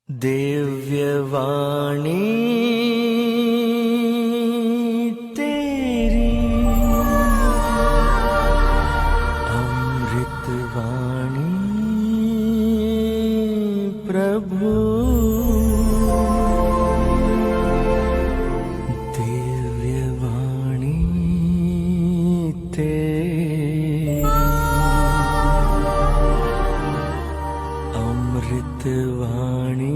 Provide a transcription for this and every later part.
दिव्यवाणी तेरी अमृतवाणी प्रभु दिव्यवाणी तेरी अमृतवाणी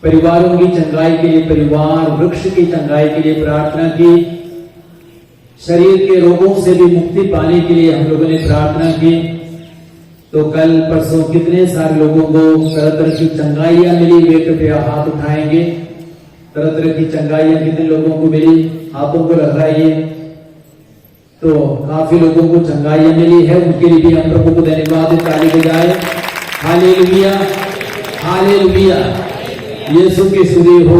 परिवारों की चंगाई के लिए, परिवार वृक्ष की चंगाई के लिए प्रार्थना की। शरीर के रोगों से भी मुक्ति पाने के लिए हम लोगों ने प्रार्थना की। तो कल परसों कितने सारे लोगों को तरह तरह की चंगाइयां मिली, वे कृपया हाथ उठाएंगे। तरह तरह की चंगाइयां कितने लोगों को मिली, हाथों को लगाइए। तो काफी लोगों को चंगाइयां मिली है, उनके लिए भी हम प्रभु को धन्यवाद ताली बजाए। हालेलुया, हालेलुया, यीशु की स्तुति हो,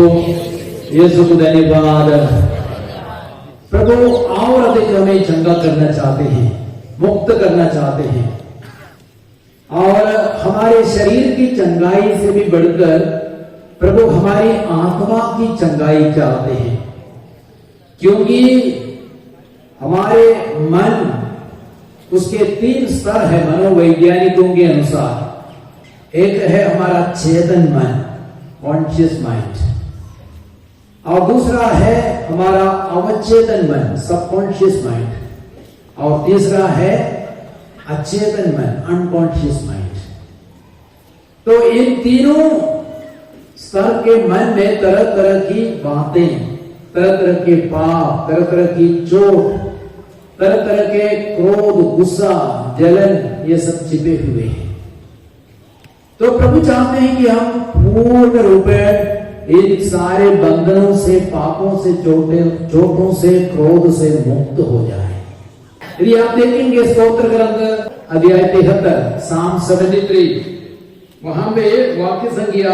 यीशु को धन्यवाद। प्रभु और अधिक हमें चंगा करना चाहते हैं, मुक्त करना चाहते हैं, और हमारे शरीर की चंगाई से भी बढ़कर प्रभु हमारी आत्मा की चंगाई चाहते हैं। क्योंकि हमारे मन, उसके 3 स्तर है मनोवैज्ञानिकों के अनुसार। एक है हमारा चेतन मन, कॉन्शियस माइंड, और दूसरा है हमारा अवचेतन मन, सबकॉन्शियस माइंड, और तीसरा है अचेतन मन, अनकॉन्शियस माइंड। तो इन तीनों स्तर के मन में तरह तरह की बातें, तरह तरह के पाप, तरह तरह की चोट, तरह तरह के क्रोध, गुस्सा, जलन, ये सब छिपे हुए हैं। तो प्रभु चाहते हैं कि हम पूर्ण रूप इन सारे बंधनों से, पापों से, चोटों से, क्रोध से मुक्त हो जाए। यदि आप देखेंगे स्तोत्र ग्रंथ अध्याय 73, साम 73, वहां पे वाक्य संख्या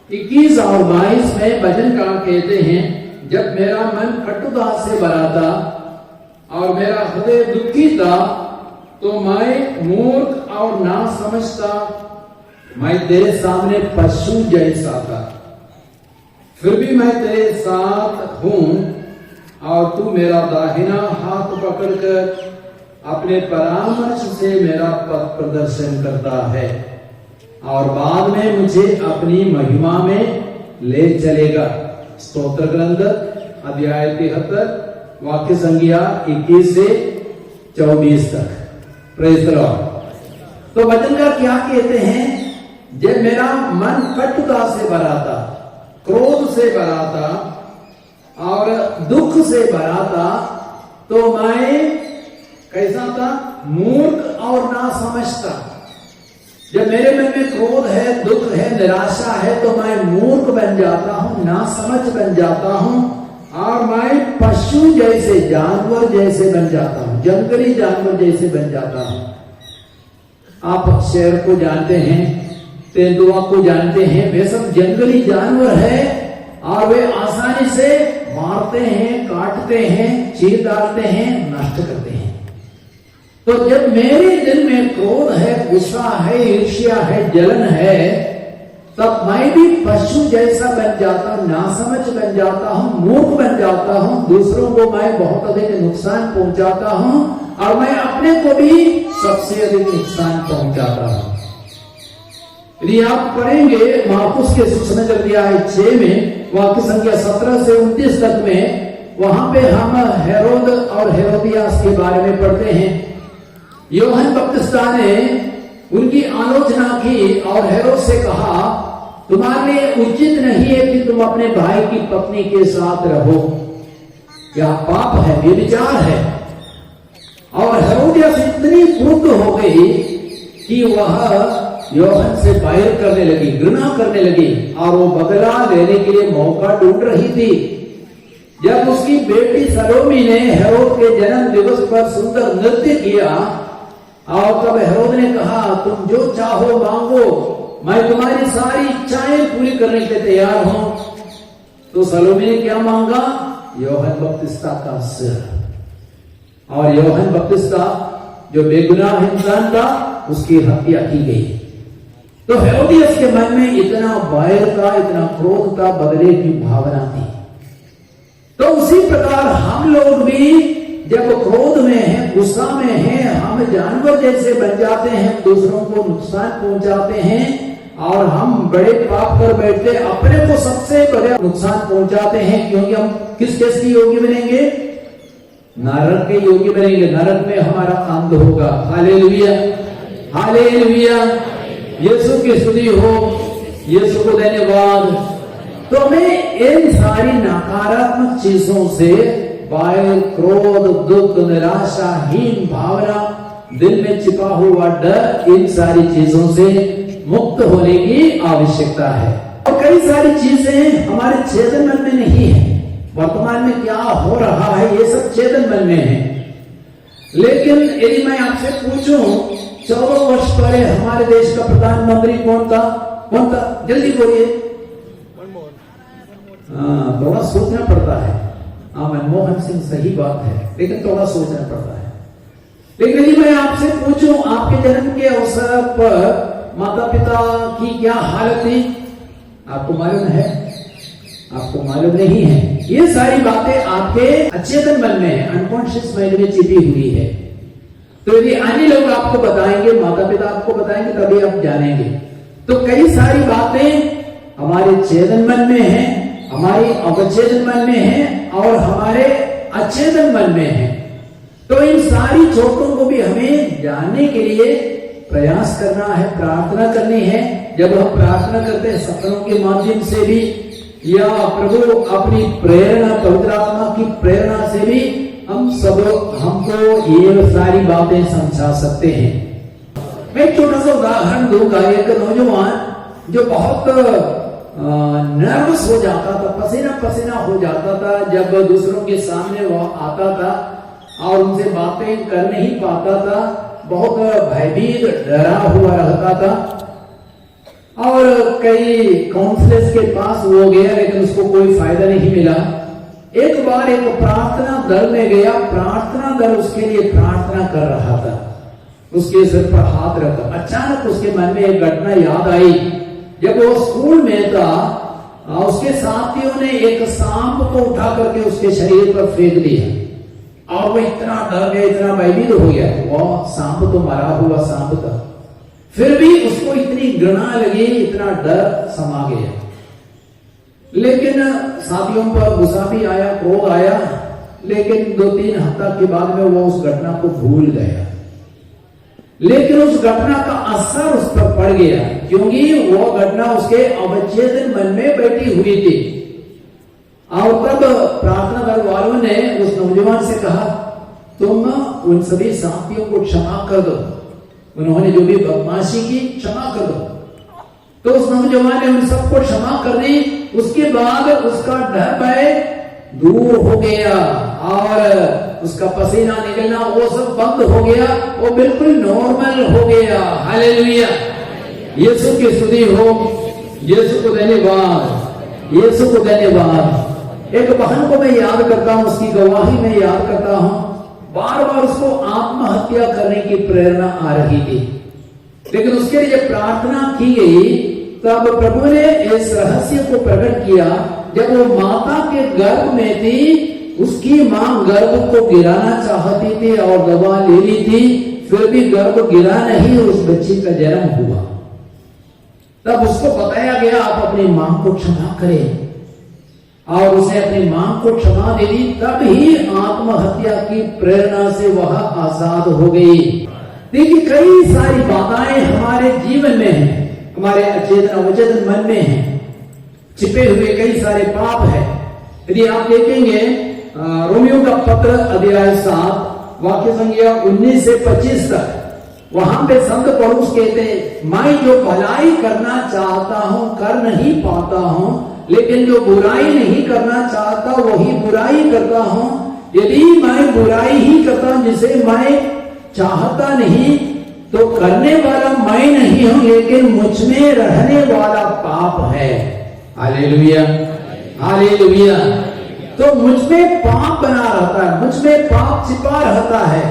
21 और 22 में भजनकार कहते हैं, जब मेरा मन कटुता से भरा था और मेरा हृदय दुखी था, तो मैं मूर्ख और ना समझता, मैं तेरे सामने पशु जैसा था। फिर भी मैं तेरे साथ हूं, और तू मेरा दाहिना हाथ पकड़कर अपने परामर्श से मेरा पथ प्रदर्शन करता है, और बाद में मुझे अपनी महिमा में ले चलेगा। स्तोत्र ग्रंथ अध्याय 73, वाक्य संख्या 21 से 24 तक। Praise the Lord. तो वचनकार क्या कहते हैं, जब मेरा मन कटुता से भरा था, क्रोध से भरा था और दुख से भरा था, तो मैं कैसा था, मूर्ख और ना समझता। जब मेरे मन में क्रोध है, दुख है, निराशा है, तो मैं मूर्ख बन जाता हूं, ना समझ बन जाता हूं, और मैं पशु जैसे, जानवर जैसे बन जाता हूं, जंगली जानवर जैसे बन जाता हूं। आप शेर को जानते हैं, तेंदुआ को जानते हैं, वे सब जंगली जानवर है, और वे आसानी से मारते हैं, काटते हैं, चीर डालते हैं, नष्ट करते हैं। तो जब मेरे दिल में क्रोध है, गुस्सा है, ईर्ष्या है, जलन है, तब मैं भी पशु जैसा बन जाता हूं, नासमझ बन जाता हूं, मूर्ख बन जाता हूं, दूसरों को मैं बहुत अधिक नुकसान पहुंचाता हूं, और मैं अपने को भी सबसे अधिक नुकसान पहुंचाता हूं। यदि आप पढ़ेंगे मार्कुस के सुसमाचार अध्याय 6 में वाक्य संख्या 17 से 29 तक में, वहां पे हम हेरोद और हेरोदियास के बारे में पढ़ते हैं। यूहन्ना बपतिस्मा ने उनकी आलोचना की और हेरोद से कहा, तुम्हारे लिए उचित नहीं है कि तुम अपने भाई की पत्नी के साथ रहो, यह पाप है, व्यभिचार है। और हेरोदियास इतनी क्रुद्ध हो गई कि वह यूहन्ना से बैर करने लगी, घृणा करने लगी, और वो बदला लेने के लिए मौका ढूंढ रही थी। जब उसकी बेटी सलोमी ने हेरोद के जन्म दिवस पर सुंदर नृत्य किया, और तब हेरोद ने कहा, तुम जो चाहो मांगो, मैं तुम्हारी सारी इच्छाएं पूरी करने के लिए तैयार हूं। तो सलोमी ने क्या मांगा, यूहन्ना बपतिस्मा का सिर। और यूहन्ना बपतिस्मा जो बेगुनाह इंसान था उसकी हत्या की गई। तो हेरोदियस के मन में इतना बैर था, इतना क्रोध था, बदले की भावना थी। तो उसी प्रकार हम लोग भी जब क्रोध में हैं, गुस्सा में हैं, हम जानवर जैसे बन जाते हैं, दूसरों को नुकसान पहुंचाते हैं और हम बड़े पाप कर बैठते, अपने को सबसे बड़े नुकसान पहुंचाते हैं, क्योंकि हम किस चीज की योगी बनेंगे? नरक के योगी बनेंगे। नरक में हमारा अंत होगा। हालेलुया, हालेलुया, यीशु की स्तुति हो, यीशु को धन्यवाद। तो हमें इन सारी नकारात्मक चीजों से, बैर, क्रोध, दुख, निराशा, हीन भावना, दिल में छिपा हुआ डर, इन सारी चीजों से मुक्त होने की आवश्यकता है। और कई सारी चीजें हमारे चेतन मन में नहीं है। वर्तमान में क्या हो रहा है ये सब चेतन मन में है। लेकिन यदि मैं आपसे पूछूं 14 वर्ष पहले हमारे देश का प्रधानमंत्री कौन था? कौन था? जल्दी बोलिए। थोड़ा सोचना पड़ता है। मनमोहन सिंह सही बात है, लेकिन थोड़ा सोचना पड़ता है। लेकिन यदि मैं आपसे पूछूं आपके जन्म के अवसर पर माता पिता की क्या हालत थी, आपको मालूम है? आपको मालूम नहीं है। ये सारी बातें आपके अचेतन मन में है, अनकॉन्शियस माइंड में छिपी हुई है। तो यदि अन्य लोग आपको बताएंगे, माता पिता आपको बताएंगे, तभी आप जानेंगे। तो कई सारी बातें हमारे चेतन मन में है, हमारी अवचेतन मन में है और हमारे अचेतन मन में है। तो इन सारी चोटों को भी हमें जानने के लिए प्रयास करना है, प्रार्थना करनी है। जब हम प्रार्थना करते हैं सपनों के माध्यम से भी, या प्रभु अपनी प्रेरणा, पवित्र आत्मा की प्रेरणा से भी हमको ये सारी बातें समझा सकते हैं। मैं एक छोटा सा उदाहरण दूंगा। एक नौजवान जो बहुत नर्वस हो जाता था, पसीना पसीना हो जाता था जब दूसरों के सामने वह आता था और उनसे बातें कर नहीं पाता था, बहुत भयभीत, डरा हुआ रहता था। और कई काउंसलर्स के पास वो गया, लेकिन उसको कोई फायदा नहीं मिला। एक बार एक प्रार्थना दल में गया। प्रार्थना दल उसके लिए प्रार्थना कर रहा था, उसके सिर पर हाथ रखा। अचानक उसके मन में एक घटना याद आई। जब वो स्कूल में था, उसके साथियों ने एक सांप को उठा करके उसके शरीर पर फेंक दिया और वो इतना डर गया, इतना भयभीत हो गया। वो सांप तो मरा हुआ सांप था, फिर भी उसको इतनी घृणा लगी, इतना डर समा गया। लेकिन साथियों पर गुस्सा भी आया, क्रोध आया, लेकिन 2-3 हफ्ता के बाद में वो उस घटना को भूल गया। लेकिन उस घटना का असर उस पर पड़ गया, क्योंकि वो घटना उसके अवचेतन मन में बैठी हुई थी। और तब प्रार्थना दल वालों ने उस नौजवान से कहा, तुम उन सभी साथियों को क्षमा कर दो, उन्होंने जो भी बदमाशी की क्षमा कर दो। तो उस नौजवान ने उन सबको क्षमा कर दी। उसके बाद उसका डर भय दूर हो गया और उसका पसीना निकलना वो सब बंद हो गया, वो बिल्कुल नॉर्मल हो गया। हालेलुया, यीशु की स्तुति हो, यीशु को धन्यवाद, यीशु को धन्यवाद। एक बहन को मैं याद करता हूं, उसकी गवाही में याद करता हूं। बार बार उसको आत्महत्या करने की प्रेरणा आ रही थी, लेकिन उसके लिए जब प्रार्थना की गई तब प्रभु ने इस रहस्य को प्रकट किया। जब वो माता के गर्भ में थी, उसकी मां गर्भ को गिराना चाहती थी और दवा ले ली थी, फिर भी गर्भ गिरा नहीं, उस बच्ची का जन्म हुआ। तब उसको बताया गया आप अपनी मां को क्षमा करें, और उसे अपनी मां को क्षमा दे दी। तब ही आत्महत्या की प्रेरणा से वह आजाद हो गई। देखिए, कई सारी बाधाएं हमारे जीवन में हैं, हमारे अचेतन अवचेतन मन में हैं, छिपे हुए कई सारे पाप है। यदि आप देखेंगे रोमियो का पत्र अध्याय 7 वाक्य संख्या 19 से 25 तक, वहां पे संत पौलुस कहते हैं, मैं जो भलाई करना चाहता हूं कर नहीं पाता हूं, लेकिन जो बुराई नहीं करना चाहता वही बुराई करता हूं। यदि मैं बुराई ही करता हूं जिसे मैं चाहता नहीं, तो करने वाला मैं नहीं हूं, लेकिन मुझ में रहने वाला पाप है। Hallelujah, hallelujah. तो मुझ में पाप बना रहता है, मुझ में पाप छिपा रहता है।